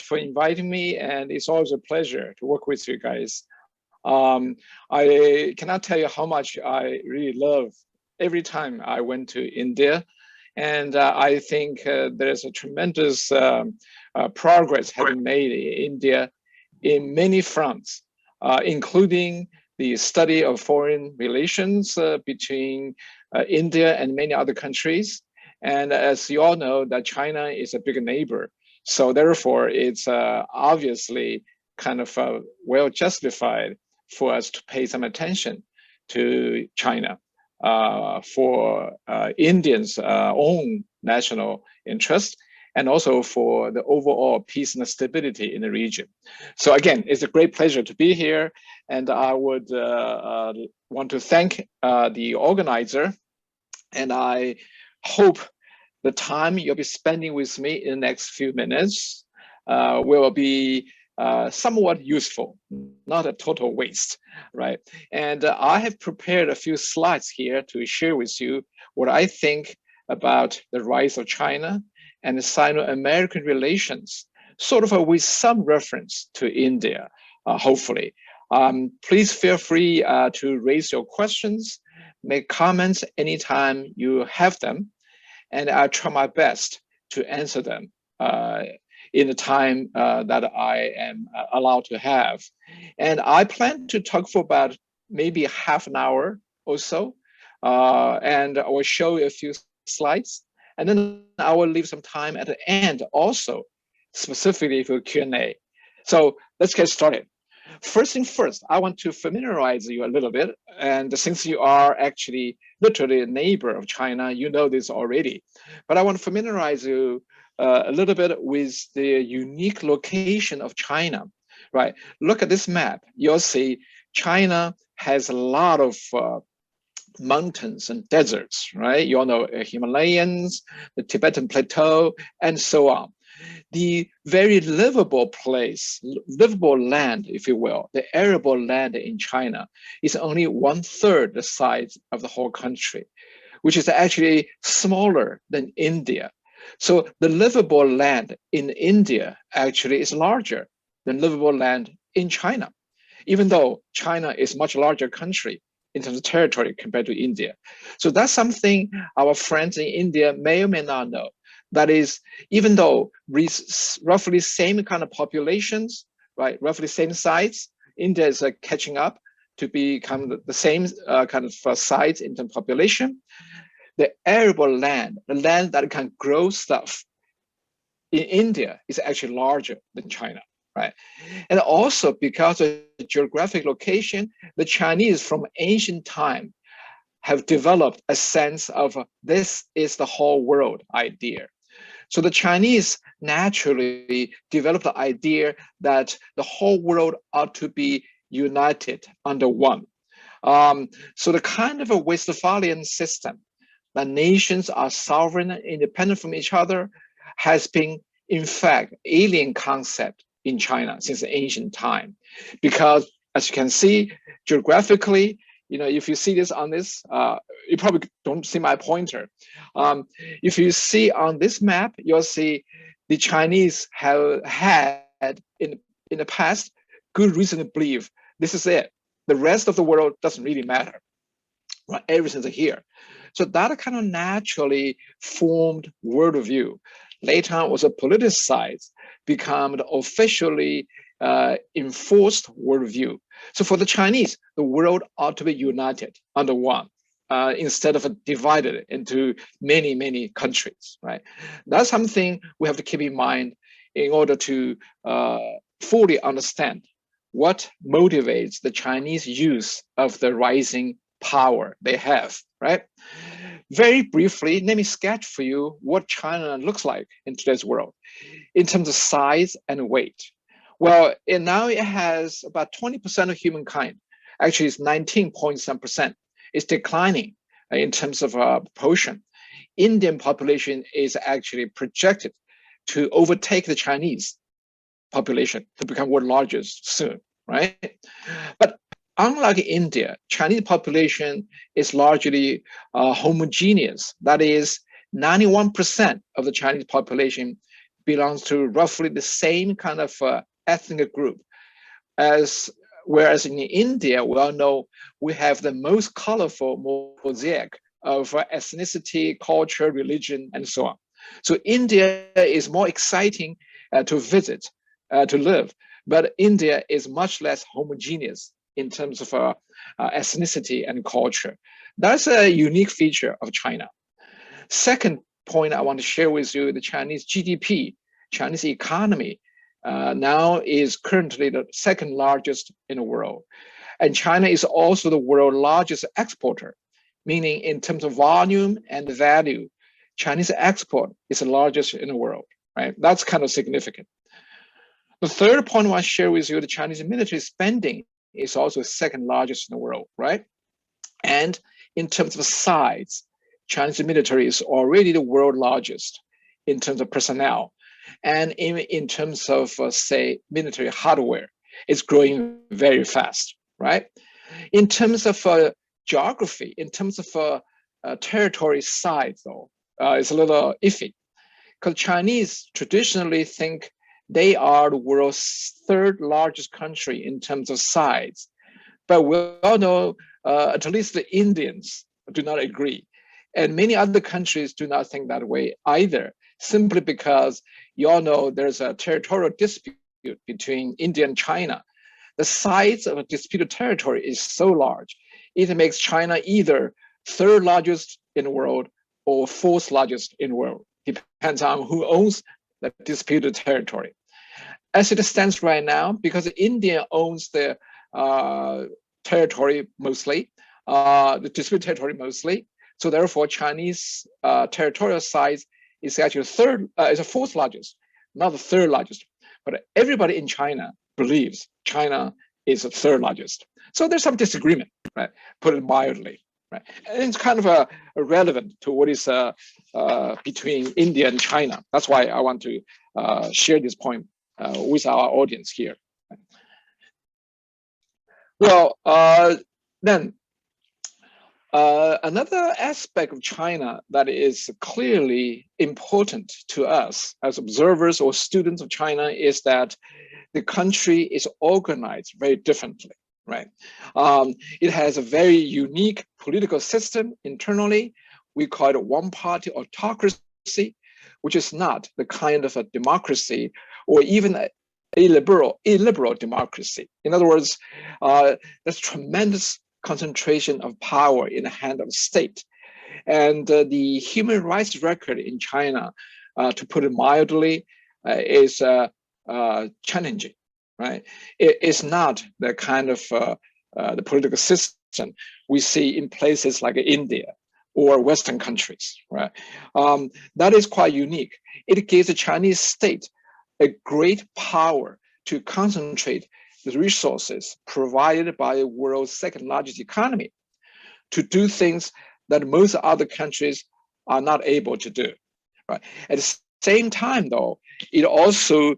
for inviting me, and it's always a pleasure to work with you guys. I cannot tell you how much I really love every time I went to India. And I think there's a tremendous progress has been made in India in many fronts, including the study of foreign relations between India and many other countries. And as you all know, that China is a big neighbor. So therefore, it's obviously kind of well justified for us to pay some attention to China for Indians' own national interest, and also for the overall peace and stability in the region. So again, it's a great pleasure to be here, and I would want to thank the organizer, and I hope the time you'll be spending with me in the next few minutes will be somewhat useful, not a total waste, right? And I have prepared a few slides here to share with you what I think about the rise of China and the Sino-American relations, sort of with some reference to India, hopefully. Please feel free to raise your questions, make comments anytime you have them, and I'll try my best to answer them in the time that I am allowed to have. And I plan to talk for about maybe half an hour or so, and I will show you a few slides, and then I will leave some time at the end also, specifically for Q&A. So let's get started. First thing first, I want to familiarize you a little bit. And since you are actually literally a neighbor of China, you know this already. But I want to familiarize you a little bit with the unique location of China, right? Look at this map. You'll see China has a lot of mountains and deserts, right? You all know Himalayas, the Tibetan Plateau, and so on. The very livable place, livable land, if you will, the arable land in China is only 1/3 the size of the whole country, which is actually smaller than India. So the livable land in India actually is larger than livable land in China, even though China is a much larger country in terms of territory compared to India. So that's something our friends in India may or may not know. That is, even though roughly same kind of populations, right, roughly same size, India is catching up to become the same kind of size in terms of population. The arable land, the land that can grow stuff in India is actually larger than China, right? And also because of the geographic location, the Chinese from ancient time have developed a sense of this is the whole world idea. So the Chinese naturally developed the idea that the whole world ought to be united under one. So the kind of a Westphalian system that nations are sovereign and independent from each other has been, in fact, alien concept in China since the ancient time. Because as you can see, geographically, you know, if you see this on this, you probably don't see my pointer. If you see on this map, you'll see the Chinese have had in the past good reason to believe this is it. The rest of the world doesn't really matter, right? Everything's here. So that kind of naturally formed worldview. Later on was a politicized, become the officially enforced worldview. So for the Chinese, the world ought to be united under one, instead of divided into many, many countries, right? That's something we have to keep in mind in order to fully understand what motivates the Chinese use of the rising power they have, right? Very briefly, let me sketch for you what China looks like in today's world in terms of size and weight. Well, now it has about 20% of humankind. Actually, it's 19.7%. It's declining in terms of proportion. Indian population is actually projected to overtake the Chinese population to become world largest soon, right? But unlike India, Chinese population is largely homogeneous. That is, 91% of the Chinese population belongs to roughly the same kind of ethnic group as, whereas in India, we all know we have the most colorful mosaic of ethnicity, culture, religion, and so on. So India is more exciting to visit, to live, but India is much less homogeneous in terms of ethnicity and culture. That's a unique feature of China. Second point I want to share with you, the Chinese GDP, Chinese economy, now is currently the second largest in the world. And China is also the world's largest exporter, meaning in terms of volume and value, Chinese export is the largest in the world, right? That's kind of significant. The third point I want to share with you, the Chinese military spending is also second largest in the world, right? And in terms of size, Chinese military is already the world largest in terms of personnel. And in terms of, say, military hardware, it's growing very fast, right? In terms of geography, in terms of territory size, though, it's a little iffy, because Chinese traditionally think they are the world's third largest country in terms of size. But we all know, at least the Indians do not agree. And many other countries do not think that way either, simply because you all know there's a territorial dispute between India and China. The size of a disputed territory is so large, it makes China either third largest in the world or fourth largest in the world. Depends on who owns the disputed territory. As it stands right now, because India owns the territory mostly, the disputed territory mostly, so therefore Chinese territorial size is actually is the fourth largest, not the third largest. But everybody in China believes China is the third largest. So there's some disagreement, right? Put it mildly, right? And it's kind of relevant to what is between India and China. That's why I want to share this point with our audience here. Well, then another aspect of China that is clearly important to us as observers or students of China is that the country is organized very differently, right? It has a very unique political system internally. We call it one-party autocracy, which is not the kind of a democracy or even a illiberal democracy. In other words, there's tremendous concentration of power in the hand of the state. And the human rights record in China, to put it mildly, is challenging, right? It is not the kind of the political system we see in places like India or Western countries, right? That is quite unique. It gives the Chinese state a great power to concentrate the resources provided by the world's second largest economy to do things that most other countries are not able to do, right? At the same time, though, it also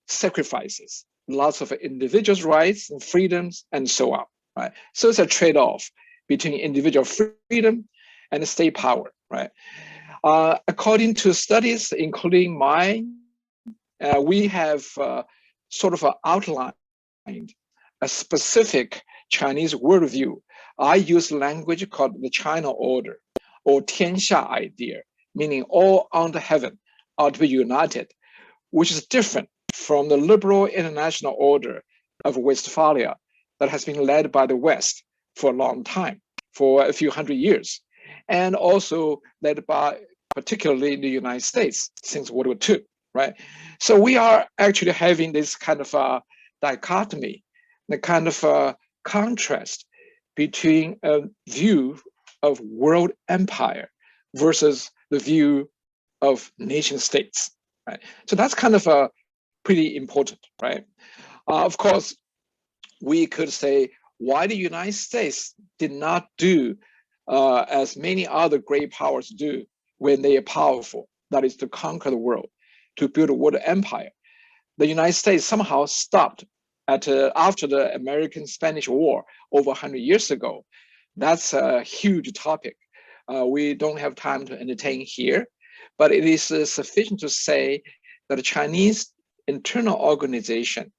sacrifices lots of individuals' rights and freedoms and so on, right? So it's a trade-off between individual freedom and state power, right? According to studies, including mine, we have sort of outlined a specific Chinese worldview. I use language called the China order or 天下 idea, meaning all under heaven are to be united, which is different from the liberal international order of Westphalia that has been led by the West for a long time, for a few hundred years, and also led by particularly the United States since World War II, right? So we are actually having this kind of dichotomy, the kind of contrast between a view of world empire versus the view of nation states, right? So that's kind of pretty important, right? Of course, we could say why the United States did not do as many other great powers do when they are powerful, that is to conquer the world, to build a world empire. The United States somehow stopped after the American-Spanish War over 100 years ago. That's a huge topic. We don't have time to entertain here, but it is sufficient to say that the Chinese internal organization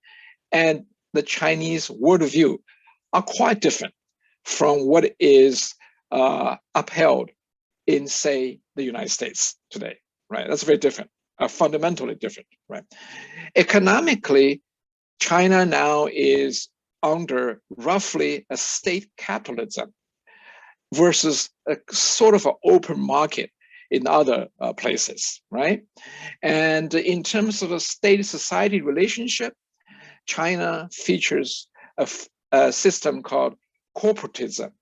and the Chinese worldview are quite different from what is upheld in, say, the United States today, right? That's very different, fundamentally different, right? Economically, China now is under roughly a state capitalism versus a sort of an open market in other places, right? And in terms of the state-society relationship, China features a system called corporatism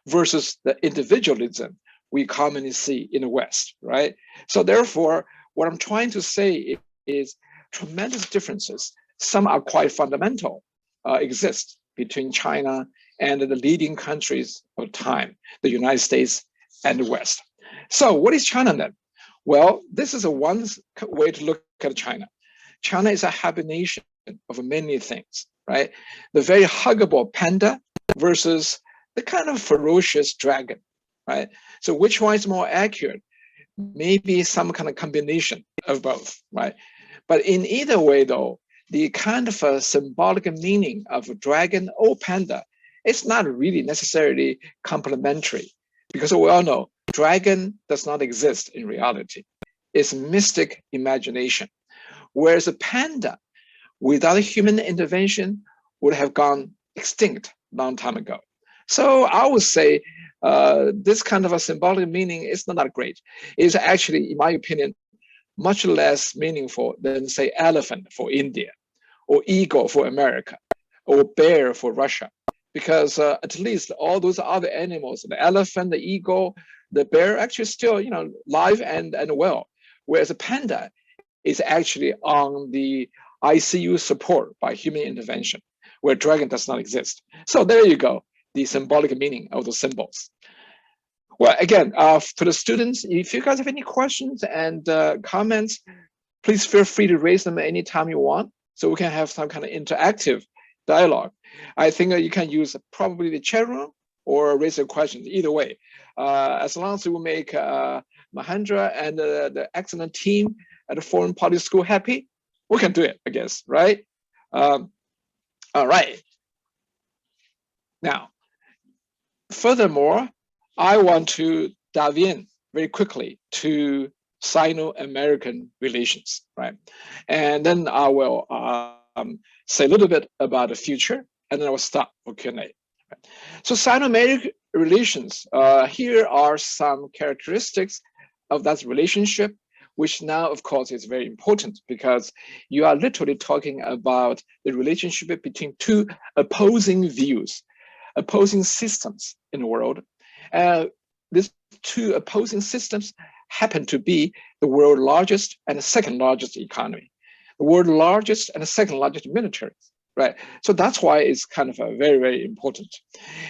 versus the individualism we commonly see in the West, right? So therefore, what I'm trying to say is tremendous differences. Some are quite fundamental, exist between China and the leading countries of time, the United States and the West. So what is China then? Well, this is one way to look at China. China is a hibernation of many things, right? The very huggable panda versus the kind of ferocious dragon, right? So which one is more accurate? Maybe some kind of combination of both, right? But in either way, though, the kind of a symbolic meaning of a dragon or panda is not really necessarily complementary, because we all know dragon does not exist in reality. It's mystic imagination, whereas a panda, without human intervention, would have gone extinct a long time ago. So I would say this kind of a symbolic meaning is not that great. It's actually, in my opinion, much less meaningful than, say, elephant for India, or eagle for America, or bear for Russia. Because at least all those other animals, the elephant, the eagle, the bear, actually still, live and well. Whereas a panda is actually on the ICU support by human intervention, where dragon does not exist. So there you go, the symbolic meaning of the symbols. Well, again, to the students, if you guys have any questions and comments, please feel free to raise them anytime you want, so we can have some kind of interactive dialogue. I think you can use probably the chat room or raise your questions, either way. As long as we make Mahendra and the excellent team at the Foreign Policy School happy, we can do it, I guess, right? All right. Now, furthermore, I want to dive in very quickly to Sino-American relations, right? And then I will say a little bit about the future, and then I will stop for Q&A. So Sino-American relations, here are some characteristics of that relationship, which now, of course, is very important because you are literally talking about the relationship between two opposing views, opposing systems in the world. These two opposing systems happen to be the world's largest and the second largest economy, the world's largest and the second largest military, right? So that's why it's kind of a very, very important.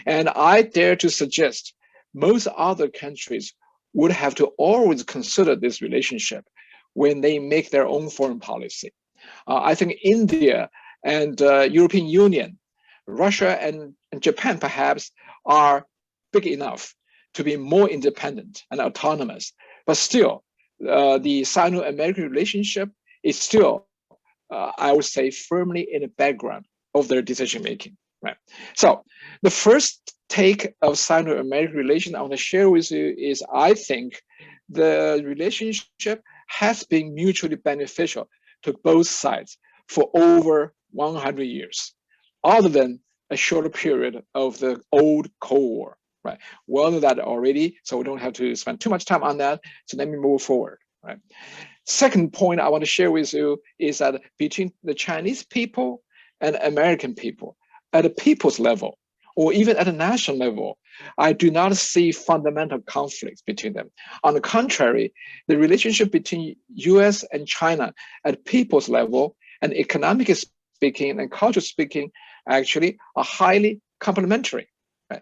And I dare to suggest most other countries would have to always consider this relationship when they make their own foreign policy. I think India and European Union, Russia and Japan perhaps are big enough to be more independent and autonomous, but still the Sino-American relationship is still, I would say, firmly in the background of their decision-making, right? So the first take of Sino-American relations I want to share with you is I think the relationship has been mutually beneficial to both sides for over 100 years, other than a shorter period of the old Cold War, right? We all know that already, so we don't have to spend too much time on that. So let me move forward, right? Second point I want to share with you is that between the Chinese people and American people, at a people's level, or even at a national level, I do not see fundamental conflicts between them. On the contrary, the relationship between US and China at people's level and economically speaking and culturally speaking actually are highly complementary. Right?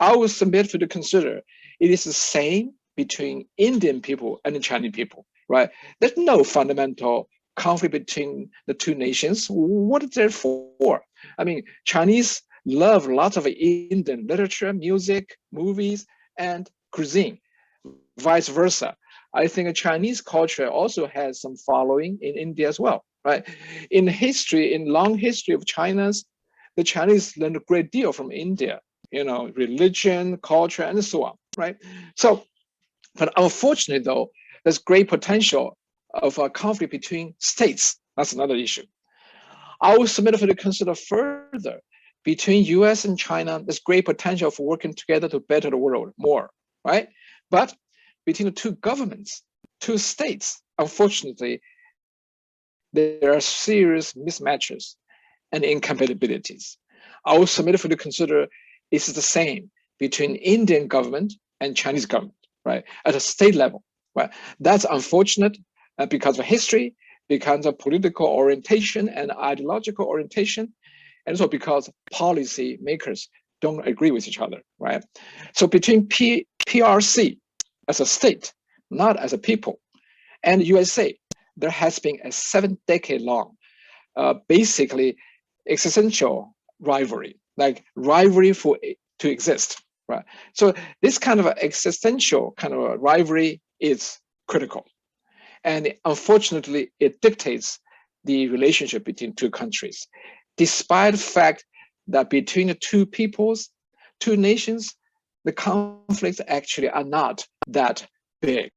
I will submit for you to consider it is the same between Indian people and the Chinese people, right? There's no fundamental conflict between the two nations. What is there for? I mean, Chinese love lots of Indian literature, music, movies, and cuisine. Vice versa. I think Chinese culture also has some following in India as well, right? In history, in long history of China's, the Chinese learned a great deal from India, religion, culture, and so on, right? So, but unfortunately though, there's great potential of a conflict between states. That's another issue. I will submit for you to consider further between US and China, there's great potential for working together to better the world more, right? But between the two governments, two states, unfortunately, there are serious mismatches and incompatibilities. I will submit for you to consider is the same between Indian government and Chinese government, right? At a state level, right? That's unfortunate because of history, because of political orientation and ideological orientation, and also because policy makers don't agree with each other, right? So between PRC as a state, not as a people, and USA, there has been a 7-decade-long, basically existential rivalry, like rivalry to exist, right? So this kind of existential kind of a rivalry is critical. And unfortunately, it dictates the relationship between two countries, despite the fact that between the two peoples, two nations, the conflicts actually are not that big,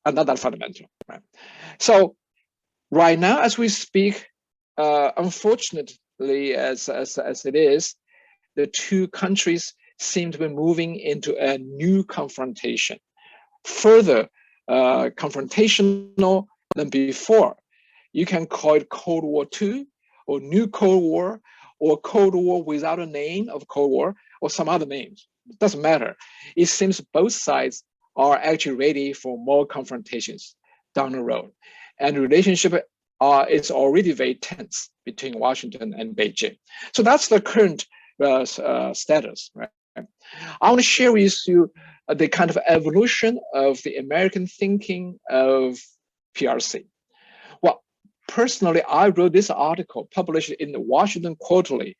are not that fundamental, right? So right now, as we speak, unfortunately, as it is, the two countries seem to be moving into a new confrontation, further confrontational than before. You can call it Cold War II, or New Cold War, or Cold War without a name of Cold War, or some other names. It doesn't matter. It seems both sides are actually ready for more confrontations down the road. And the relationship is already very tense between Washington and Beijing. So that's the current status, right? I want to share with you the kind of evolution of the American thinking of PRC. Well, personally, I wrote this article published in the Washington Quarterly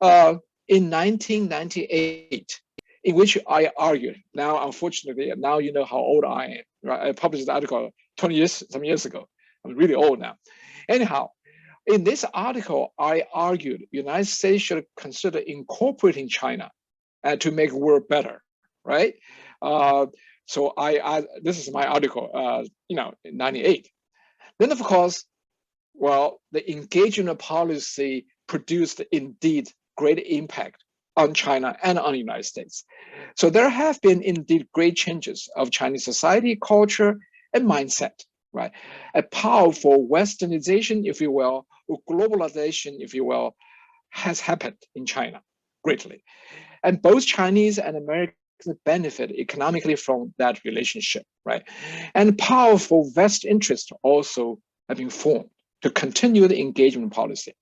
in 1998, in which I argued. Now, unfortunately, now you know how old I am. Right? I published the article 20 years, some years ago. I'm really old now. Anyhow, in this article, I argued the United States should consider incorporating China to make the world better, right? So this is my article, in 98. Then, of course, well, the engagement policy produced indeed great impact on China and on the United States. So there have been indeed great changes of Chinese society, culture, and mindset, right? A powerful westernization, if you will, or globalization, if you will, has happened in China greatly. And both Chinese and Americans benefit economically from that relationship, right? And powerful vested interests also have been formed to continue the engagement policy.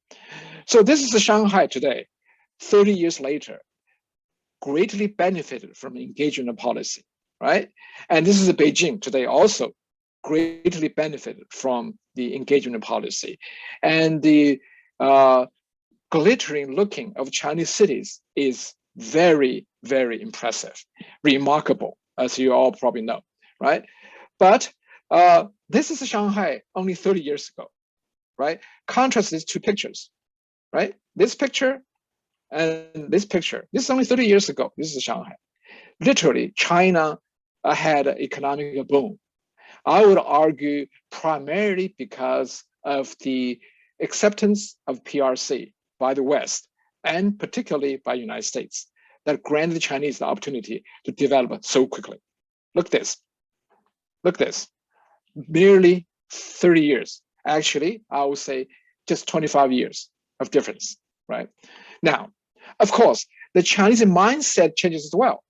So this is the Shanghai today, 30 years later, greatly benefited from engagement policy, right? And this is Beijing today also greatly benefited from the engagement policy. And the glittering looking of Chinese cities is very, very impressive, remarkable, as you all probably know, right? But this is Shanghai only 30 years ago, right? Contrast these two pictures, right? This picture and this picture. This is only 30 years ago. This is Shanghai. Literally, China had an economic boom. I would argue primarily because of the acceptance of PRC by the West, and particularly by the United States, that granted the Chinese the opportunity to develop so quickly. Look this. Look this. Merely 30 years. Actually, I would say just 25 years of difference, right? Now, of course, the Chinese mindset changes as well.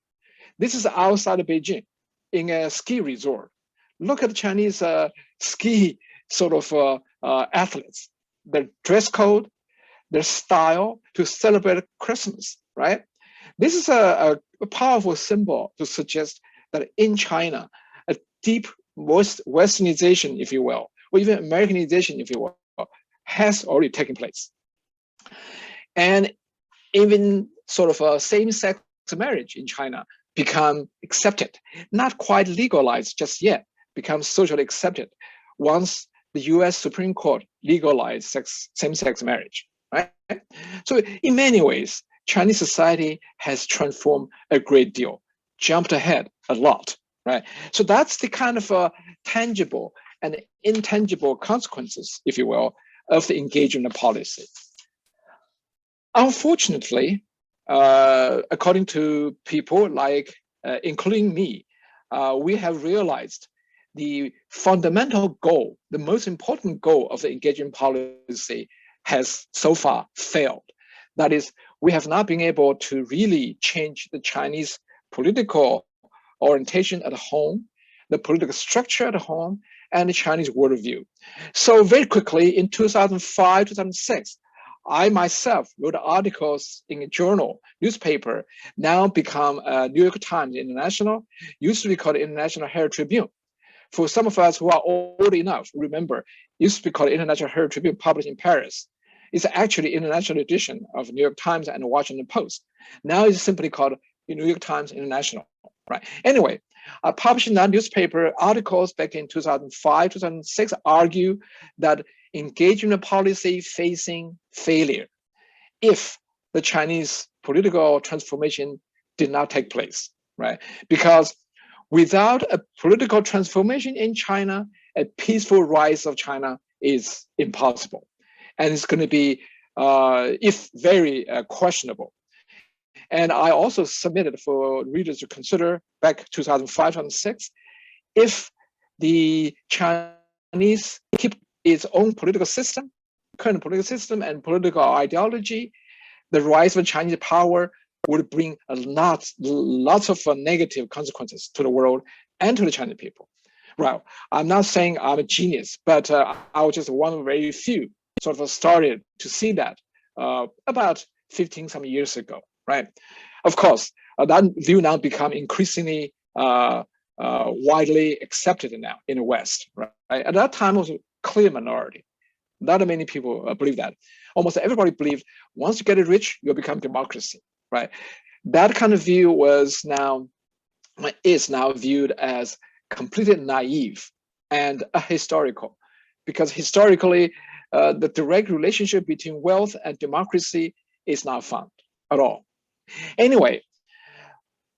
This is outside of Beijing in a ski resort. Look at the Chinese ski sort of athletes, their dress code, their style to celebrate Christmas, right? This is a powerful symbol to suggest that in China, a deep westernization, if you will, or even Americanization, if you will, has already taken place. And even sort of a same-sex marriage in China become accepted, not quite legalized just yet, become socially accepted once the US Supreme Court legalized same-sex marriage, right? So in many ways, Chinese society has transformed a great deal, jumped ahead a lot, right? So that's the kind of tangible and intangible consequences, if you will, of the engagement policy. Unfortunately, according to people like, including me, we have realized the fundamental goal, the most important goal of the engagement policy has so far failed. That is, we have not been able to really change the Chinese political orientation at home, the political structure at home, and the Chinese worldview. So very quickly in 2005, 2006, I myself wrote articles in a journal, newspaper, now become New York Times International, used to be called International Herald Tribune. For some of us who are old enough, remember, used to be called International Herald Tribune, published in Paris. It's actually international edition of New York Times and Washington Post. Now it's simply called New York Times International, right? Anyway, I published in that newspaper articles back in 2005, 2006, argue that engagement policy facing failure if the Chinese political transformation did not take place, right? Because without a political transformation in China, a peaceful rise of China is impossible. And it's going to be, if very questionable. And I also submitted for readers to consider back 2005, 2006, if the Chinese keep its own political system, current political system and political ideology, the rise of Chinese power would bring lots of negative consequences to the world and to the Chinese people. Well, I'm not saying I'm a genius, but I was just one of very few sort of started to see that about 15 some years ago, right? Of course, that view now become increasingly widely accepted now in the West, right? At that time, it was a clear minority. Not many people believe that. Almost everybody believed once you get rich, you'll become democracy, right? That kind of view is now viewed as completely naive and ahistorical, because historically, the direct relationship between wealth and democracy is not found at all. Anyway,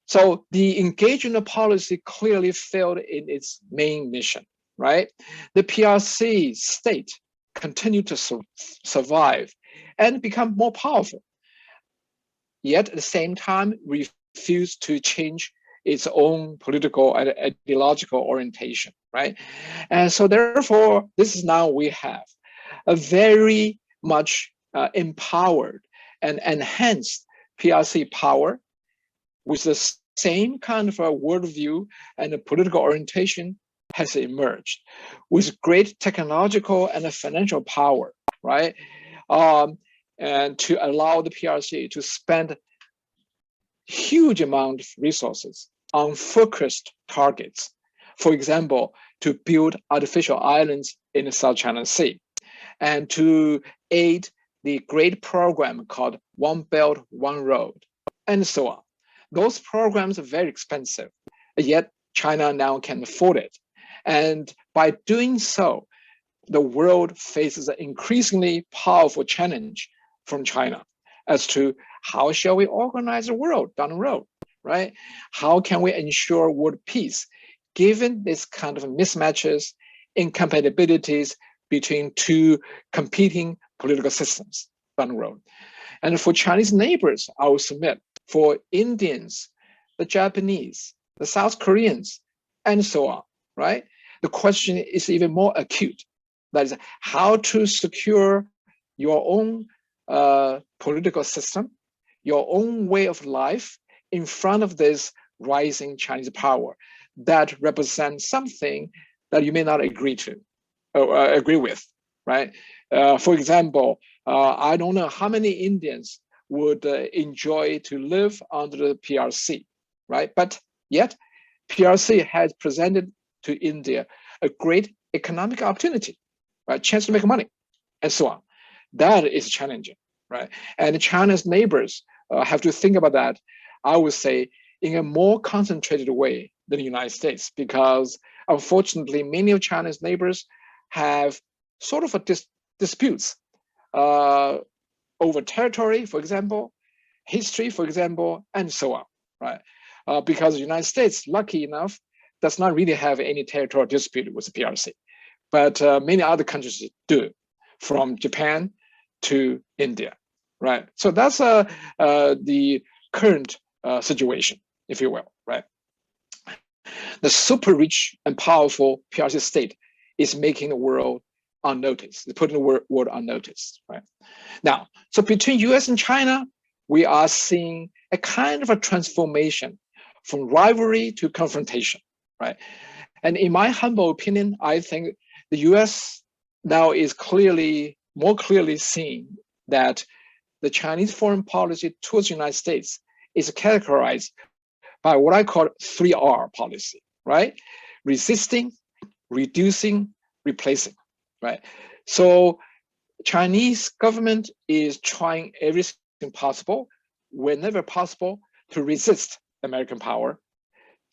so the engagement policy clearly failed in its main mission, right? The PRC state continued to survive and become more powerful, yet at the same time refused to change its own political and ideological orientation, right? And so therefore, this is now we have a very much empowered and enhanced PRC power with the same kind of a worldview and a political orientation has emerged with great technological and financial power, right? And to allow the PRC to spend huge amount of resources on focused targets. For example, to build artificial islands in the South China Sea and to aid the great program called One Belt, One Road, and so on. Those programs are very expensive, yet China now can afford it. And by doing so, the world faces an increasingly powerful challenge from China as to how shall we organize the world down the road, right? How can we ensure world peace given this kind of mismatches, incompatibilities between two competing political systems down the road? And for Chinese neighbors, I will submit, for Indians, the Japanese, the South Koreans, and so on, right? The question is even more acute. That is how to secure your own political system, your own way of life in front of this rising Chinese power that represents something that you may not agree with, right? For example, I don't know how many Indians would enjoy to live under the PRC, right? But yet, PRC has presented to India a great economic opportunity, right? Chance to make money, and so on. That is challenging, right? And China's neighbors have to think about that, I would say, in a more concentrated way than the United States, because unfortunately, many of China's neighbors have sort of a disputes over territory, for example, history, for example, and so on, right? Because the United States, lucky enough, does not really have any territorial dispute with the PRC, but many other countries do, from Japan to India, right? So that's the current situation, if you will, right? The super rich and powerful PRC state is making the world unnoticed, putting the world unnoticed, right? Now, so between US and China, we are seeing a kind of a transformation from rivalry to confrontation, right? And in my humble opinion, I think the US now is more clearly seeing that the Chinese foreign policy towards the United States is categorized by what I call 3R policy, right? Resisting, reducing, replacing, right? So Chinese government is trying everything possible, whenever possible, to resist American power,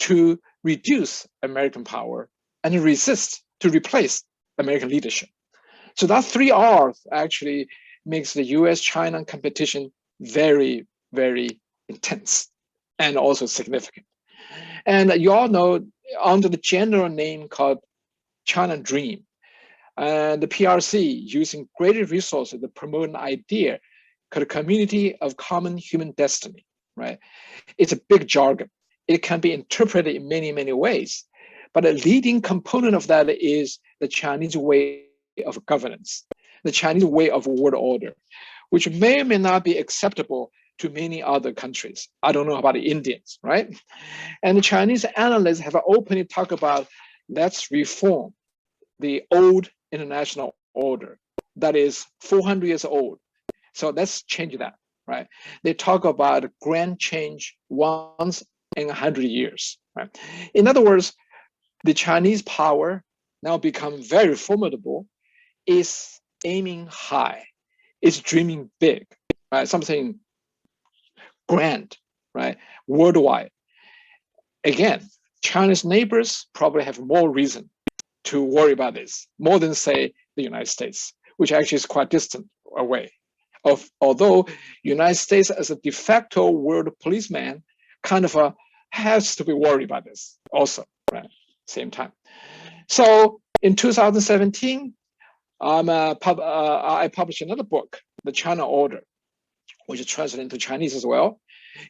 to reduce American power, and to replace American leadership. So that 3Rs actually makes the US-China competition very, very intense and also significant. And you all know, under the general name called China Dream, and the PRC using greater resources to promote an idea called a community of common human destiny, right? It's a big jargon. It can be interpreted in many, many ways. But a leading component of that is the Chinese way of governance, the Chinese way of world order, which may or may not be acceptable to many other countries. I don't know about the Indians, right? And the Chinese analysts have openly talked about, let's reform the old international order that is 400 years old. So let's change that, right? They talk about grand change once in 100 years, right? In other words, the Chinese power now become very formidable, is aiming high, is dreaming big, right? Something grand, right? Worldwide. Again, China's neighbors probably have more reason to worry about this, more than, say, the United States, which actually is quite distant away. Although United States as a de facto world policeman kind of has to be worried about this also, right? Same time. So in 2017, I published another book, The China Order, which is translated into Chinese as well,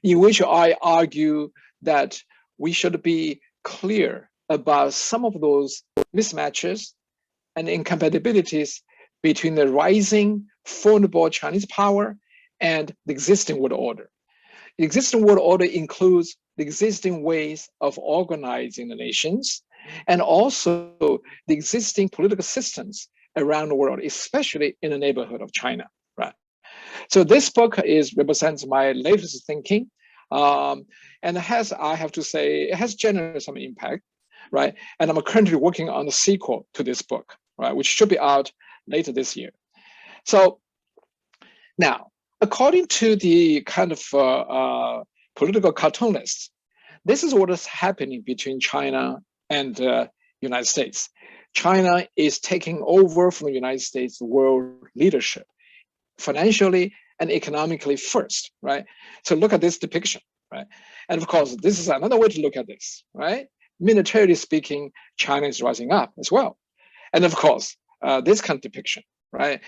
in which I argue that we should be clear about some of those mismatches and incompatibilities between the rising formidable Chinese power and the existing world order. The existing world order includes the existing ways of organizing the nations and also the existing political systems around the world, especially in the neighborhood of China, right? So this book represents my latest thinking, and it has, I have to say, it has generated some impact, right? And I'm currently working on the sequel to this book, right, which should be out later this year. So now, according to the kind of political cartoonists, this is what is happening between China and United States. China is taking over from the United States world leadership, financially and economically first, right? So look at this depiction, right? And of course, this is another way to look at this, right? Militarily speaking, China is rising up as well. And of course, this kind of depiction, right?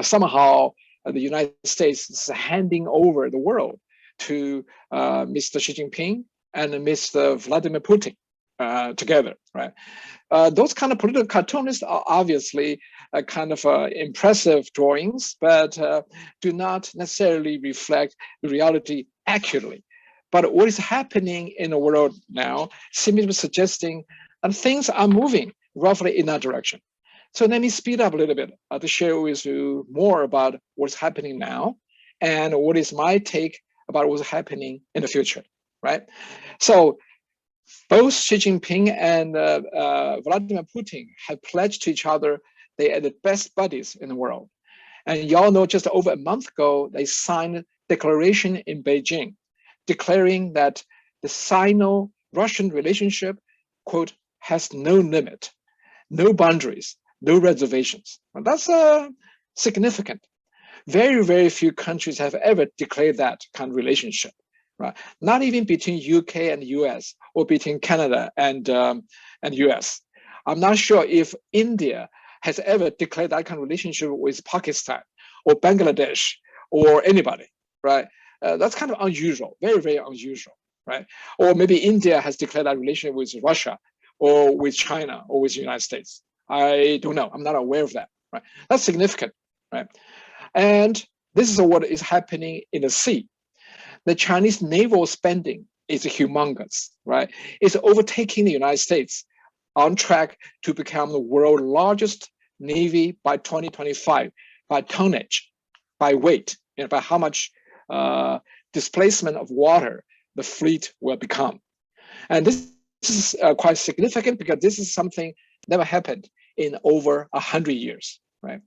Somehow the United States is handing over the world to Mr. Xi Jinping and Mr. Vladimir Putin together, right? Those kind of political cartoonists are obviously kind of impressive drawings, but do not necessarily reflect the reality accurately. But what is happening in the world now seems to be suggesting that things are moving roughly in that direction. So let me speed up a little bit to share with you more about what's happening now and what is my take about what's happening in the future, right? So both Xi Jinping and Vladimir Putin have pledged to each other they are the best buddies in the world. And y'all know just over a month ago, they signed a declaration in Beijing, declaring that the Sino-Russian relationship, quote, has no limit, no boundaries, no reservations. And that's significant. Very, very few countries have ever declared that kind of relationship, right? Not even between UK and US or between Canada and US. I'm not sure if India has ever declared that kind of relationship with Pakistan or Bangladesh or anybody, right? That's kind of unusual, very, very unusual, right? Or maybe India has declared that relationship with Russia or with China or with the United States. I don't know. I'm not aware of that, right? That's significant, right? And this is what is happening in the sea. The Chinese naval spending is humongous, right? It's overtaking the United States, on track to become the world's largest navy by 2025 by tonnage, by weight, by how much displacement of water the fleet will become. And this is quite significant because this is something never happened in over 100 years, right?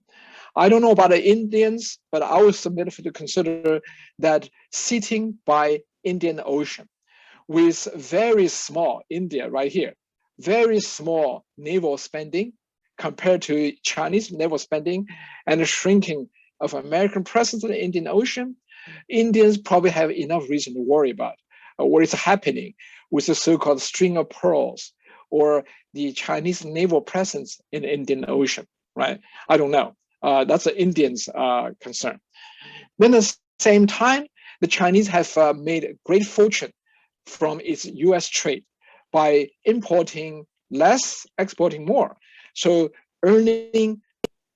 I don't know about the Indians, but I would submit to consider that sitting by Indian Ocean with very small India right here, very small naval spending compared to Chinese naval spending and the shrinking of American presence in the Indian Ocean, Indians probably have enough reason to worry about what is happening with the so-called string of pearls or the Chinese naval presence in the Indian Ocean, right? I don't know. That's the Indians' concern. Then at the same time, the Chinese have made a great fortune from its US trade by importing less, exporting more. So earning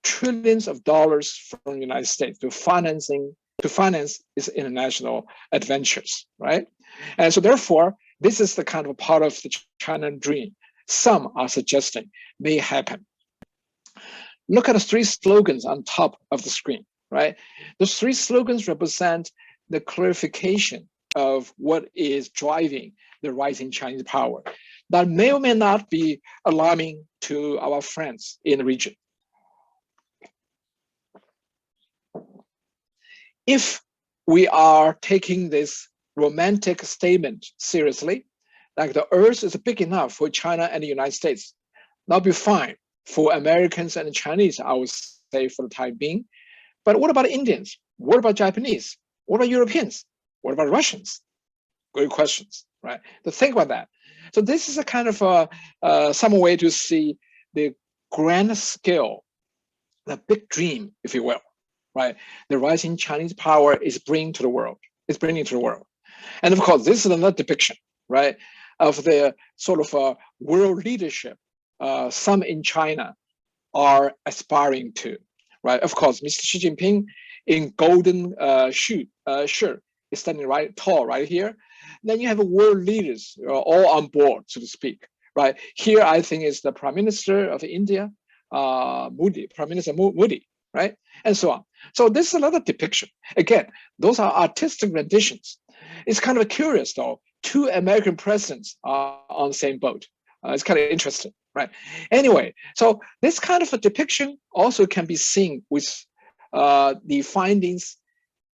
trillions of dollars from the United States to finance its international adventures, right? And so therefore, this is the kind of part of the China dream some are suggesting may happen. Look at the three slogans on top of the screen, right? Those three slogans represent the clarification of what is driving the rising Chinese power. That may or may not be alarming to our friends in the region. If we are taking this romantic statement seriously, like the Earth is big enough for China and the United States, that'll be fine for Americans and Chinese, I would say, for the time being. But what about Indians? What about Japanese? What about Europeans? What about Russians? Great questions, right? To think about that. So this is a kind of some way to see the grand scale, the big dream, if you will, right? The rising Chinese power is bringing to the world. It's bringing to the world. And of course, this is another depiction, right, of the sort of world leadership some in China are aspiring to, right? Of course, Mr. Xi Jinping in golden shirt is standing right tall right here. Then you have world leaders all on board, so to speak, right? Here, I think is the Prime Minister of India, Prime Minister Modi, right? And so on. So this is another depiction. Again, those are artistic renditions. It's kind of curious though, two American presidents are on the same boat. It's kind of interesting, right? Anyway, so this kind of a depiction also can be seen with the findings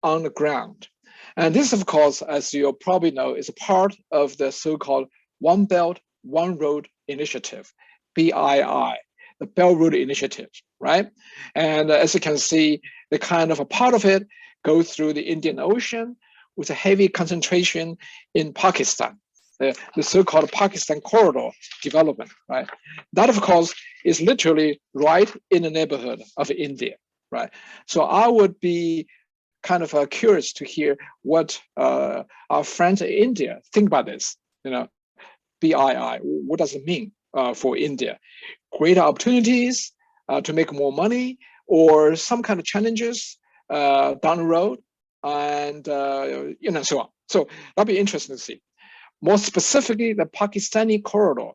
on the ground. And this, of course, as you probably know, is a part of the so-called One Belt, One Road initiative, BII, the Belt Road Initiative, right? And as you can see, the kind of a part of it goes through the Indian Ocean with a heavy concentration in Pakistan, the so-called Pakistan corridor development, right? That, of course, is literally right in the neighborhood of India, right? So I would be kind of curious to hear what our friends in India think about this, BII, what does it mean for India? Greater opportunities to make more money or some kind of challenges down the road and, so on. So that'll be interesting to see. More specifically, the Pakistani corridor.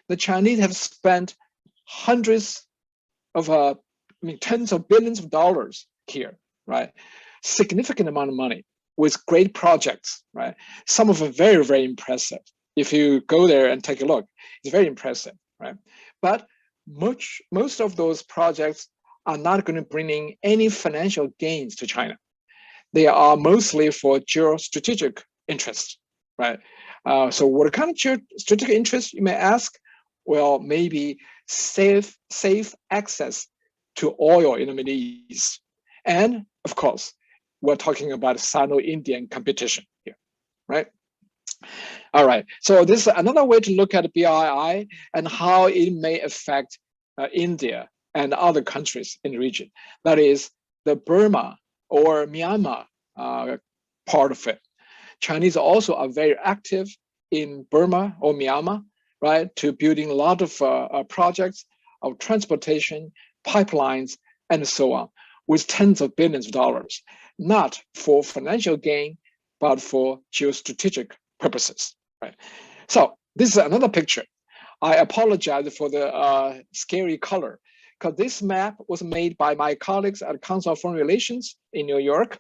The Chinese have spent hundreds of, tens of billions of dollars here, right? Significant amount of money with great projects, right? Some of them very, very impressive. If you go there and take a look, it's very impressive, right? But most of those projects are not going to bring in any financial gains to China. They are mostly for geostrategic interest, right? So what kind of geostrategic interest, you may ask? well, maybe safe access to oil in the Middle East. And of course, we're talking about Sino-Indian competition here, right? All right, so this is another way to look at BRI and how it may affect India and other countries in the region. That is the Burma or Myanmar part of it. Chinese also are very active in Burma or Myanmar, right, to building a lot of projects of transportation, pipelines, and so on, with tens of billions of dollars, not for financial gain, but for geostrategic purposes, right? So this is another picture. I apologize for the scary color, because this map was made by my colleagues at Council of Foreign Relations in New York,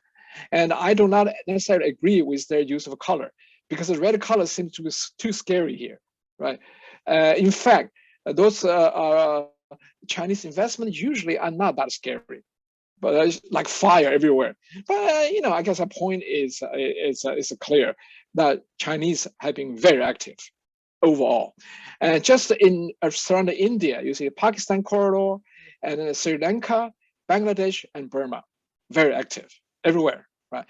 and I do not necessarily agree with their use of color, because the red color seems to be too scary here, right? In fact, those Chinese investments usually are not that scary, but it's like fire everywhere. But you know, I guess the point is clear that Chinese have been very active overall. And just in surrounding India, you see the Pakistan corridor, and then Sri Lanka, Bangladesh, and Burma, very active everywhere, right?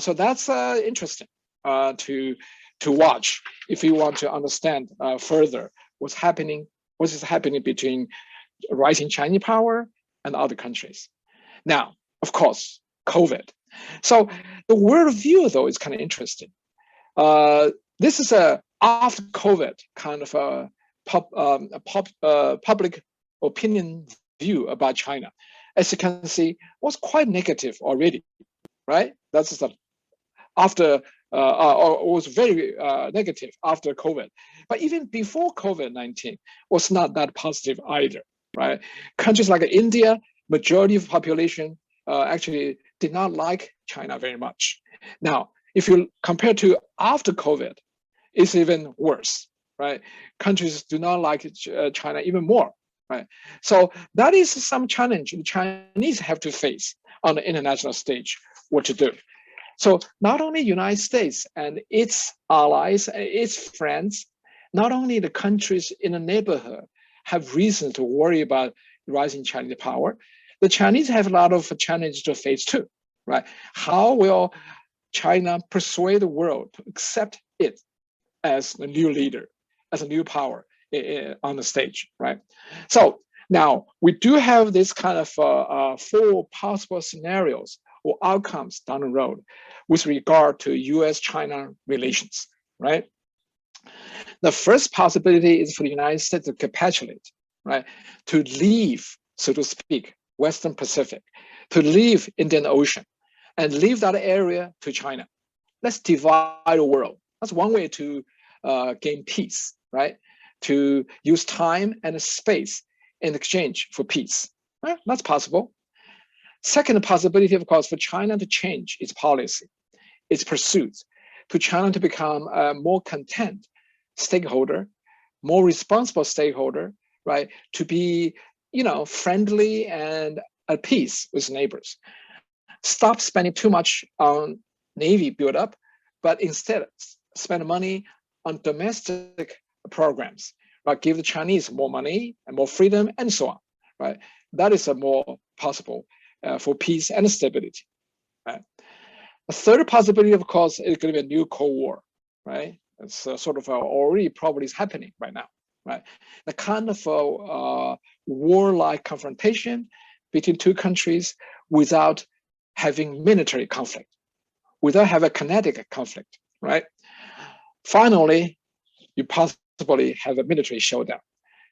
So that's interesting to watch if you want to understand further what is happening between rising Chinese power and other countries. Now, of course, COVID. So the worldview, though, is kind of interesting. This is a after COVID kind of a public opinion view about China. As you can see, was quite negative already, right? That's the after or was very negative after COVID. But even before COVID-19 was not that positive either, right? Countries like India, majority of population actually did not like China very much. Now, if you compare to after COVID, it's even worse, right? Countries do not like China even more, right? So that is some challenge the Chinese have to face on the international stage, what to do. So not only United States and its allies, its friends, not only the countries in the neighborhood have reason to worry about rising Chinese power, the Chinese have a lot of challenges to face too, right? How will China persuade the world to accept it as a new leader, as a new power on the stage, right? So now we do have this kind of 4 possible scenarios or outcomes down the road with regard to US-China relations, right? The first possibility is for the United States to capitulate, right? To leave, so to speak, Western Pacific, to leave Indian Ocean and leave that area to China. Let's divide the world. That's one way to gain peace, right? To use time and space in exchange for peace. Right? That's possible. Second possibility, of course, for China to change its policy, its pursuits, to China to become a more content stakeholder, more responsible stakeholder, right? To be, friendly and at peace with neighbors. Stop spending too much on Navy buildup, but instead spend money on domestic programs, right? Give the Chinese more money and more freedom and so on, right? That is a more possible for peace and stability, right? A third possibility, of course, is going to be a new Cold War, right? It's sort of already probably is happening right now, right? The kind of warlike confrontation between two countries without having military conflict, without having a kinetic conflict, right? Finally, you possibly have a military showdown,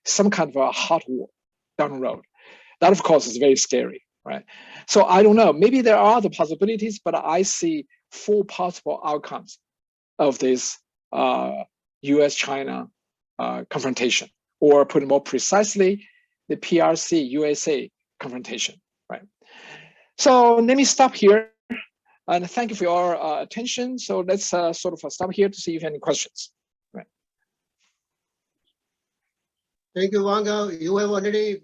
some kind of a hot war down the road. That, of course, is very scary, right? So I don't know, maybe there are other possibilities, but I see 4 possible outcomes of this US-China confrontation, or put it more precisely, the PRC-USA confrontation, right? So let me stop here, and thank you for your attention. So let's sort of stop here to see if you have any questions. Right. Thank you, Wang. You have already,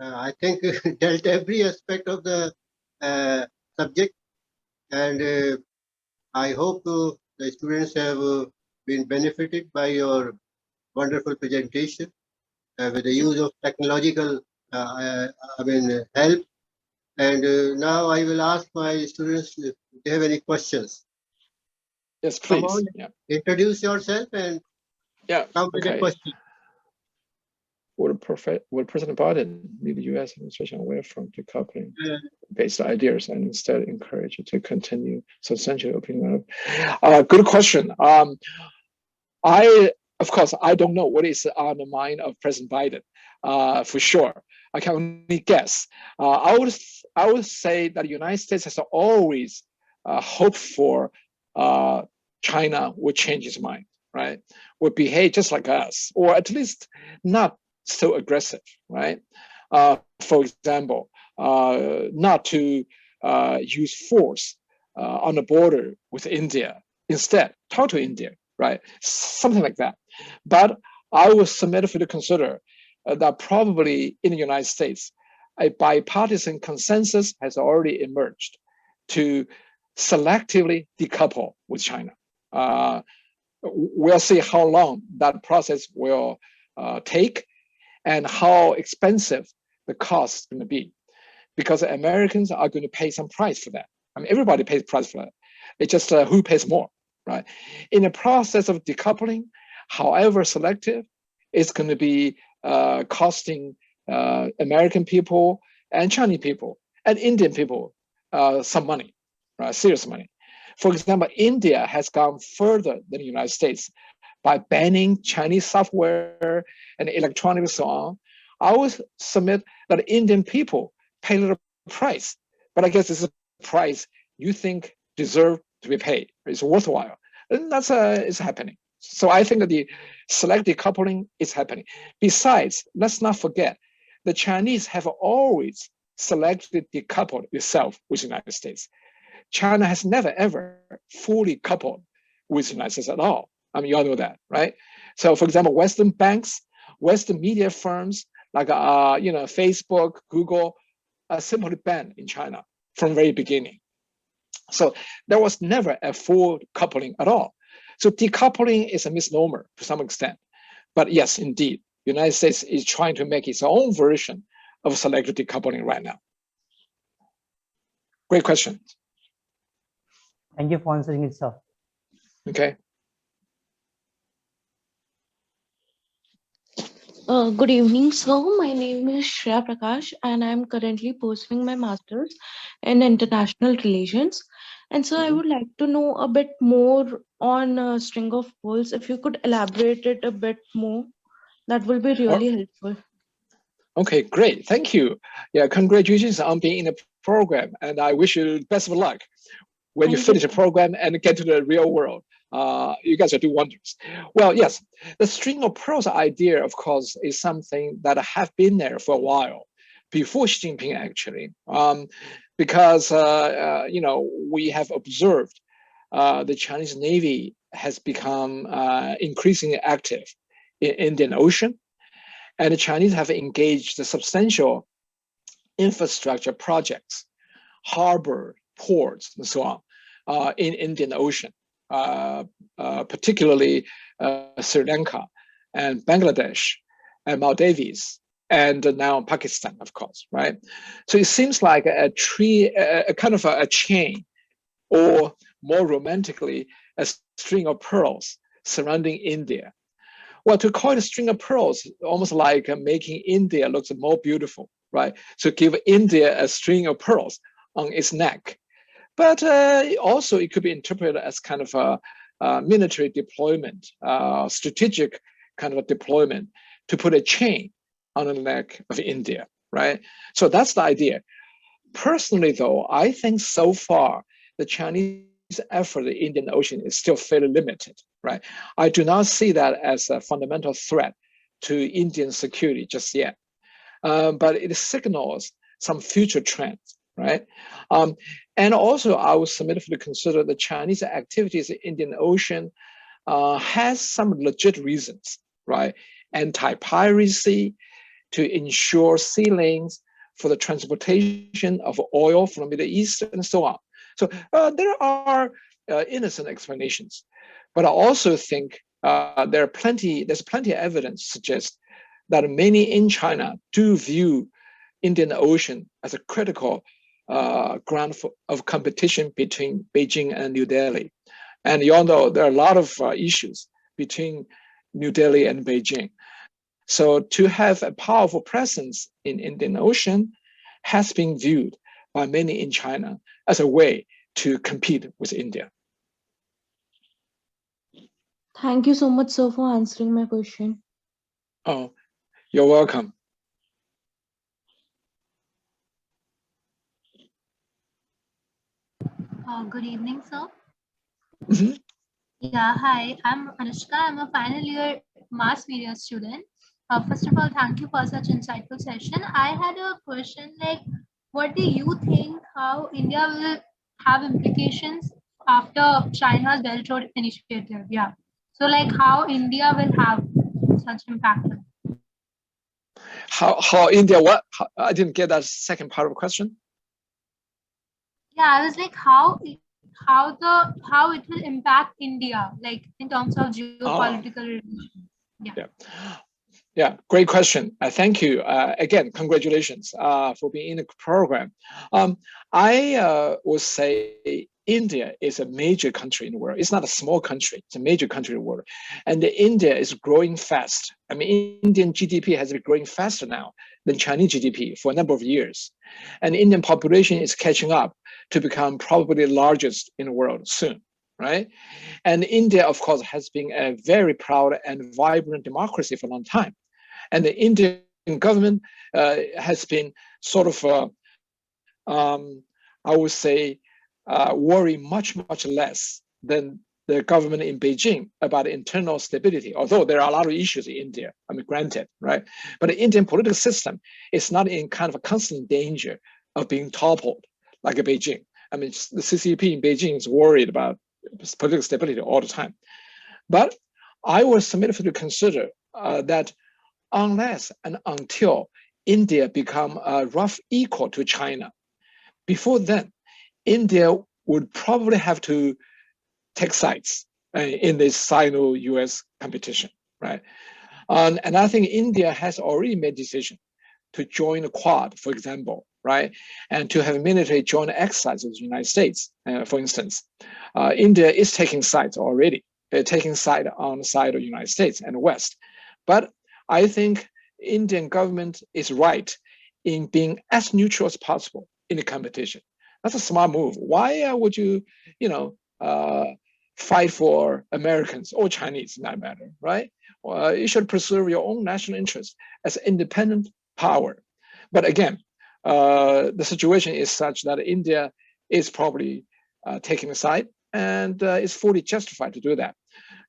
I think, dealt every aspect of the subject, and I hope the students have been benefited by your wonderful presentation. with the use of technological help. And now I will ask my students if they have any questions. Yes, Come please. on, Yeah. introduce yourself and Yeah. come with a Okay. question. Would President Biden lead the U.S. administration away from decoupling-based ideas and instead encourage it to continue substantially opening up? Good question. Of course, I don't know what is on the mind of President Biden, for sure. I can only guess. I would say that the United States has always hoped for China would change its mind, right? Would behave just like us, or at least not so aggressive, right? For example, not to use force on the border with India. Instead, talk to India, right? Something like that. But I would submit for you to consider that probably in the United States, a bipartisan consensus has already emerged to selectively decouple with China. We'll see how long that process will take and how expensive the cost is going to be, because Americans are going to pay some price for that. I mean, everybody pays price for that. It's just who pays more, right? In the process of decoupling, however selective, it's going to be costing American people and Chinese people and Indian people some money, right? Serious money. For example, India has gone further than the United States by banning Chinese software and electronics and so on. I would submit that Indian people pay a little price, but I guess it's a price you think deserve to be paid. It's worthwhile. And that's it's happening. So I think that the select decoupling is happening. Besides, let's not forget, the Chinese have always selectively decoupled itself with the United States. China has never ever fully coupled with the United States at all. I mean, you all know that, right? So, for example, Western banks, Western media firms like Facebook, Google, are simply banned in China from the very beginning. So there was never a full coupling at all. So decoupling is a misnomer to some extent. But yes, indeed, the United States is trying to make its own version of selective decoupling right now. Great question. Thank you for answering it, sir. Okay. Good evening, sir. My name is Shreya Prakash, and I'm currently pursuing my master's in international relations. And so, I would like to know a bit more on string of pearls. If you could elaborate it a bit more, that will be really helpful. Okay, great. Thank you. Yeah, congratulations on being in the program, and I wish you best of luck when you finish the program and get to the real world. You guys will do wonders. Well, yes, the string of pearls idea, of course, is something that have been there for a while, before Xi Jinping actually, because we have observed the Chinese Navy has become increasingly active in Indian Ocean, and the Chinese have engaged the substantial infrastructure projects, harbor, ports, and so on, in Indian Ocean. Particularly Sri Lanka and Bangladesh and Maldives and now Pakistan, of course, right? So it seems like a kind of a chain, or more romantically, a string of pearls surrounding India. Well, to call it a string of pearls, almost like making India look more beautiful, right? So give India a string of pearls on its neck. But also it could be interpreted as kind of a military deployment, strategic kind of a deployment to put a chain on the neck of India, right? So that's the idea. Personally, though, I think so far the Chinese effort in the Indian Ocean is still fairly limited, right? I do not see that as a fundamental threat to Indian security just yet. But it signals some future trends, right? And also, I would submit for you to consider the Chinese activities in the Indian Ocean has some legit reasons, right? Anti-piracy, to ensure sea lanes for the transportation of oil from the Middle East, and so on. So there are innocent explanations, but I also think there's plenty of evidence to suggest that many in China do view Indian Ocean as a critical ground of competition between Beijing and New Delhi. And you all know there are a lot of issues between New Delhi and Beijing. So to have a powerful presence in Indian Ocean has been viewed by many in China as a way to compete with India. Thank you so much, sir, for answering my question. Oh, you're welcome. Good evening, sir. Mhm. Yeah, hi, I'm Anushka. I'm a final year mass media student. First of all, thank you for such insightful session. I had a question like, what do you think how India will have implications after China's Belt Road Initiative? Yeah. So like how India will have such impact? How India, what? I didn't get that second part of the question. Yeah, I was like how it will impact India, like in terms of geopolitical relations. Yeah, great question. Thank you. Again, congratulations for being in the program. I would say India is a major country in the world. It's not a small country. It's a major country in the world. And India is growing fast. I mean, Indian GDP has been growing faster now than Chinese GDP for a number of years. And the Indian population is catching up to become probably the largest in the world soon, right? And India, of course, has been a very proud and vibrant democracy for a long time. And the Indian government has been sort of, I would say, worry much less than the government in Beijing about internal stability, although there are a lot of issues in India, I mean, granted, right? But the Indian political system is not in kind of a constant danger of being toppled like a Beijing. I mean, the CCP in Beijing is worried about political stability all the time. But I was submitted to consider that unless and until India become rough equal to China, before then, India would probably have to take sides in this Sino-US competition, right? And I think India has already made a decision to join the Quad, for example, right? And to have military joint exercises with the United States, for instance. India is taking sides already, taking side on the side of the United States and the West. But I think Indian government is right in being as neutral as possible in the competition. That's a smart move. Why would you, fight for Americans or Chinese, in that matter, right? You should preserve your own national interest as an independent power. But again, the situation is such that India is probably taking a side and is fully justified to do that.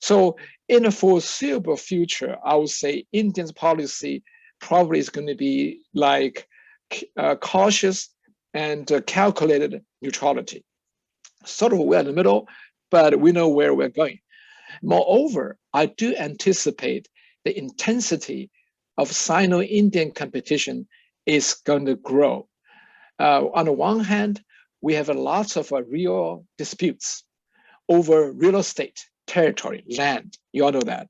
So in the foreseeable future, I would say India's policy probably is going to be like cautious and calculated neutrality. Sort of we're in the middle, but we know where we're going. Moreover, I do anticipate the intensity of Sino-Indian competition is going to grow. On the one hand, we have lots of real disputes over real estate, territory, land. You all know that.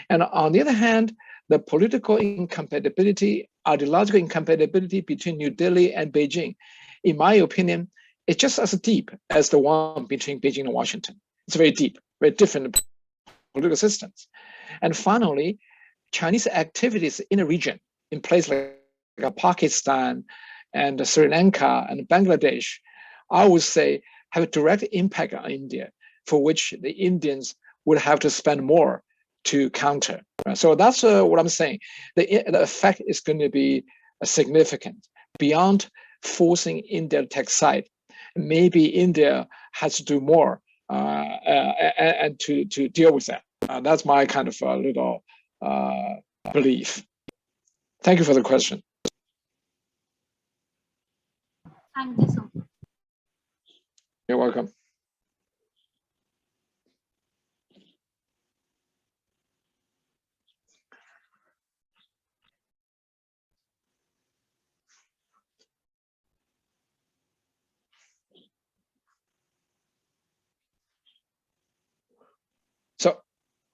And on the other hand, the political incompatibility, ideological incompatibility between New Delhi and Beijing, in my opinion, is just as deep as the one between Beijing and Washington. It's very deep, very different political systems. And finally, Chinese activities in the region, in places like Pakistan and Sri Lanka and Bangladesh, I would say have a direct impact on India, for which the Indians would have to spend more to counter. So that's what I'm saying. The effect is going to be significant beyond forcing India to take side. Maybe India has to do more and to deal with that. That's my kind of little belief. Thank you for the question. Thank you so much. You're welcome. So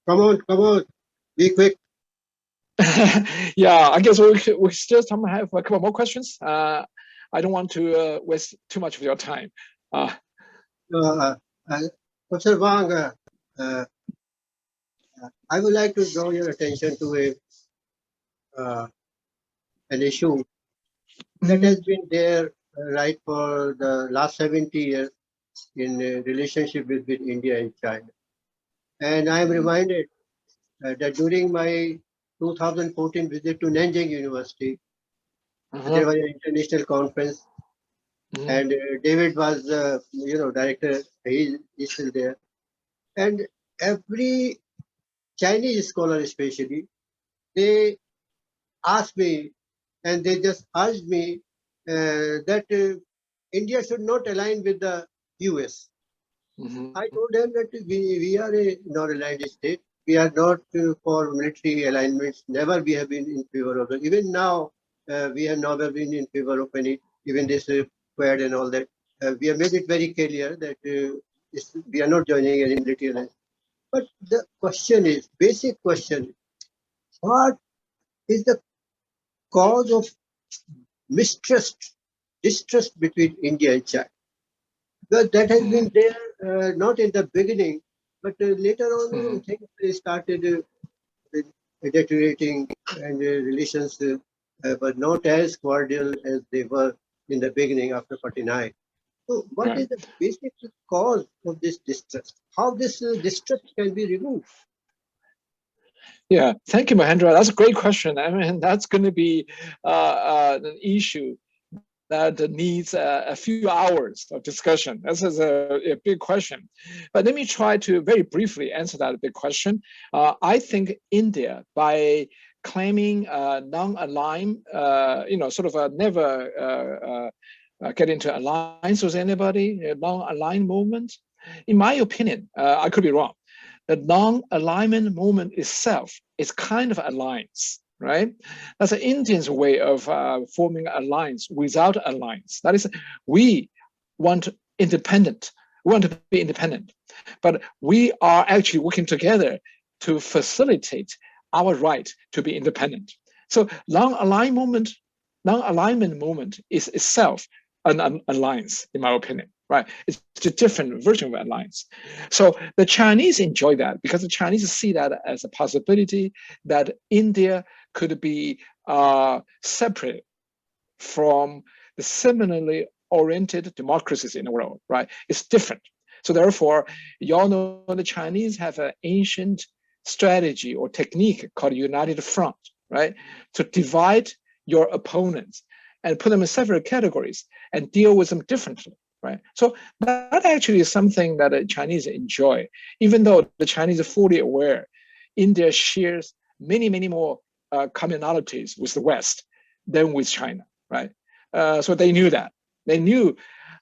Come on, be quick. Yeah, I guess we still have a couple more questions. I don't want to waste too much of your time. Professor Wang, I would like to draw your attention to an issue that has been there right for the last 70 years in relationship between India and China. And I am reminded that during my 2014 visit to Nanjing University, there was an international conference, and David was, director. He's still there, and every Chinese scholar, especially, they asked me, and they just urged me that India should not align with the US. I told them that we are a non-aligned state. We are not for military alignments. Never we have been in favor of it. Even now, we have never been in favor of any, even this Quad and all that. We have made it very clear that we are not joining any military alliance. But the question is, basic question, what is the cause of distrust between India and China? Because that has been there not in the beginning, but later on things started deteriorating and relations were not as cordial as they were in the beginning after 49. So what is the basic cause of this distrust? How this distrust can be removed? Yeah, thank you, Mahendra. That's a great question. I mean, that's going to be an issue that needs a few hours of discussion. This is a big question. But let me try to very briefly answer that big question. I think India, by claiming non-aligned, sort of never get into alliance with anybody, a non-aligned movement, in my opinion, I could be wrong. The non-alignment movement itself is kind of alliance, right? That's an Indian's way of forming alliance without alliance. That is, we want independent. We want to be independent, but we are actually working together to facilitate our right to be independent. So non-alignment movement is itself an alliance, in my opinion. Right, it's a different version of alliance. So the Chinese enjoy that because the Chinese see that as a possibility that India could be separate from the similarly oriented democracies in the world. Right, it's different. So therefore, you all know the Chinese have an ancient strategy or technique called united front. Right, to divide your opponents and put them in separate categories and deal with them differently. Right. So that actually is something that the Chinese enjoy, even though the Chinese are fully aware India shares many, many more commonalities with the West than with China. Right. So they knew that. They knew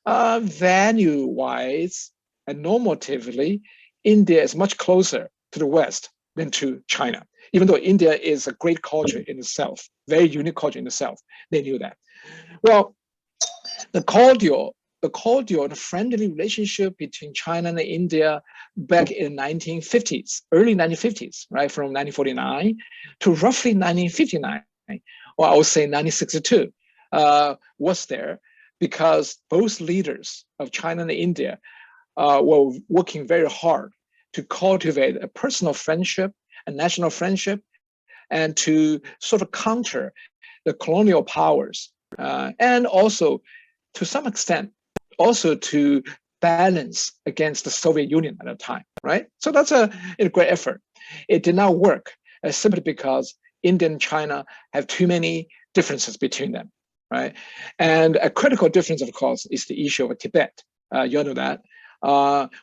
value-wise and normatively, India is much closer to the West than to China. Even though India is a great culture in itself, very unique culture in itself, they knew that. Well, the cordial and friendly relationship between China and India back in 1950s, early 1950s, right, from 1949 to roughly 1959, or I would say 1962, was there because both leaders of China and India were working very hard to cultivate a personal friendship, a national friendship, and to sort of counter the colonial powers, and also, to some extent, also to balance against the Soviet Union at the time, right? So that's a great effort. It did not work simply because India and China have too many differences between them, right? And a critical difference, of course, is the issue of Tibet. You all know that.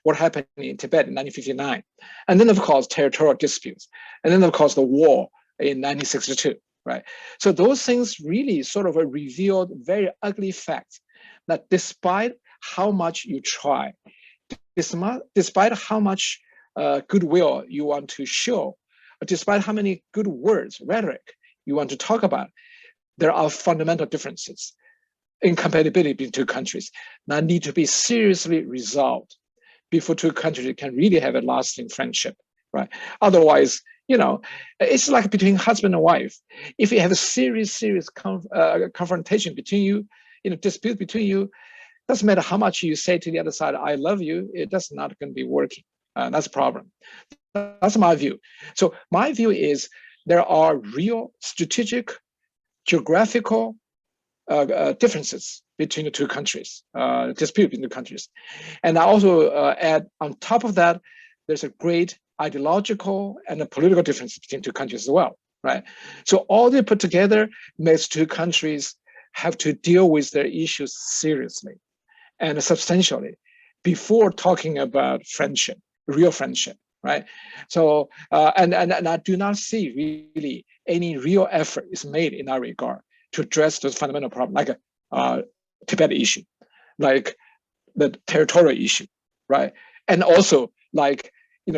What happened in Tibet in 1959. And then, of course, territorial disputes. And then, of course, the war in 1962, right? So those things really sort of revealed very ugly facts that despite how much you try, despite how much goodwill you want to show, despite how many good words, rhetoric you want to talk about, there are fundamental differences, incompatibility between two countries that need to be seriously resolved before two countries can really have a lasting friendship, right? Otherwise, you know, it's like between husband and wife. If you have a serious confrontation between you, dispute between you, doesn't matter how much you say to the other side, I love you, it does not going to be working. That's a problem. That's my view. So my view is there are real strategic, geographical differences between the two countries, dispute between the countries. And I also add on top of that, there's a great ideological and a political difference between two countries as well, right? So all they put together makes two countries have to deal with their issues seriously and substantially before talking about friendship, real friendship, right? So, and I do not see really any real effort is made in that regard to address those fundamental problems, like a Tibet issue, like the territorial issue, right? And also like,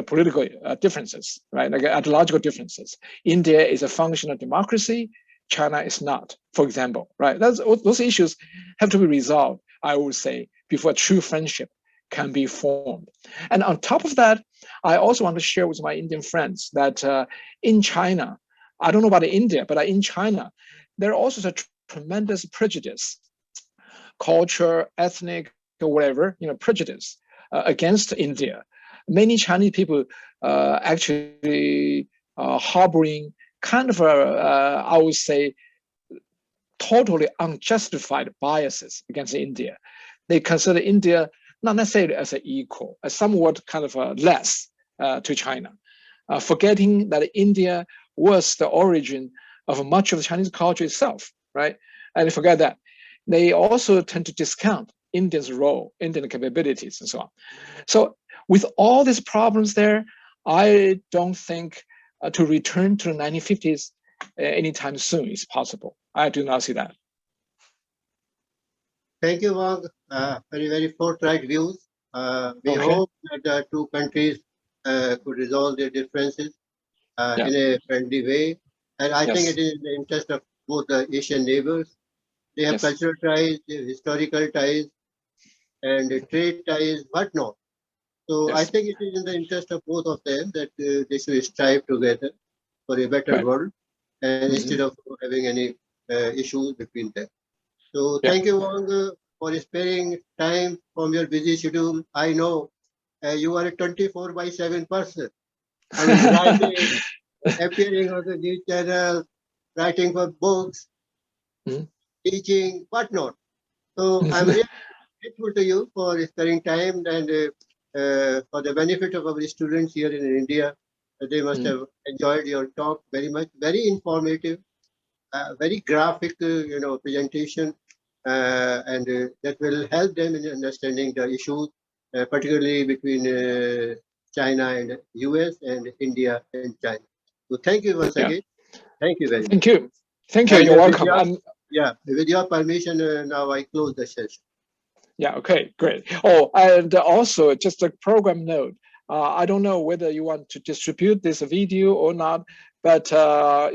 political differences, right? Like ideological differences. India is a functional democracy, China is not, for example, right? Those issues have to be resolved, I would say, before true friendship can be formed. And on top of that, I also want to share with my Indian friends that in China, I don't know about India, but in China, there are also a tremendous prejudice, culture, ethnic, or whatever, prejudice against India. Many Chinese people actually harboring kind of I would say, totally unjustified biases against India. They consider India not necessarily as an equal, as somewhat kind of less to China, forgetting that India was the origin of much of the Chinese culture itself, right? And they forget that. They also tend to discount India's role, Indian capabilities, and so on. So with all these problems there, I don't think to return to the 1950s anytime soon is possible. I do not see that. Thank you, Wang. Very, very forthright views. We hope that the two countries could resolve their differences in a friendly way. And I think it is in the interest of both the Asian neighbors. They have cultural ties, they have historical ties, and trade ties, whatnot. So I think it is in the interest of both of them that they should strive together for a better world, and instead of having any issues between them. So thank you, Wang, for sparing time from your busy schedule. I know you are a 24/7 person. I mean, writing, appearing on the news channel, writing for books, teaching, whatnot. So I'm really grateful to you for sparing time, and for the benefit of our students here in India. They must have enjoyed your talk very much. Very informative, very graphic, presentation, and that will help them in understanding the issues, particularly between China and US and India and China. So thank you once again. Thank you very much. Thank you. Thank you. You're welcome. With your permission, now I close the session. Yeah, okay, great. Oh, and also just a program note. I don't know whether you want to distribute this video or not, but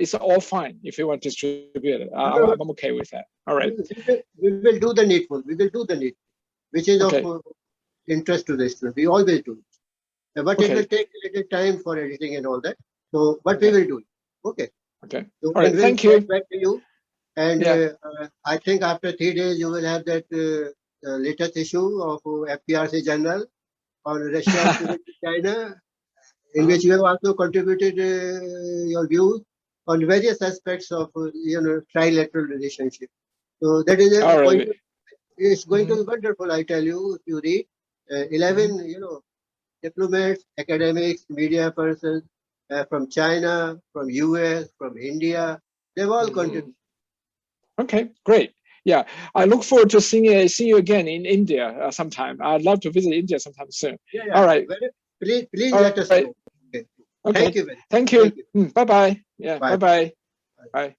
it's all fine if you want to distribute it. I'm okay with that. All right. We will do the needful. We will do the needful, which is of interest to the student. We always do it. But it will take a little time for editing and all that. So, but we will do it. Okay. Okay. So, all right. Thank you. Back to you. And I think after 3 days, you will have that latest issue of FPRC Journal on Russia to China, in which you have also contributed your views on various aspects of trilateral relationship. So that is it's going to be wonderful, I tell you, if you read 11 diplomats, academics, media persons from China, from US, from India, they've all contributed. Okay, great. Yeah, I look forward to seeing you again in India sometime. I'd love to visit India sometime soon. All right. Please let us know. Okay. Thank you. Thank you. Bye-bye. Yeah, bye-bye. Bye.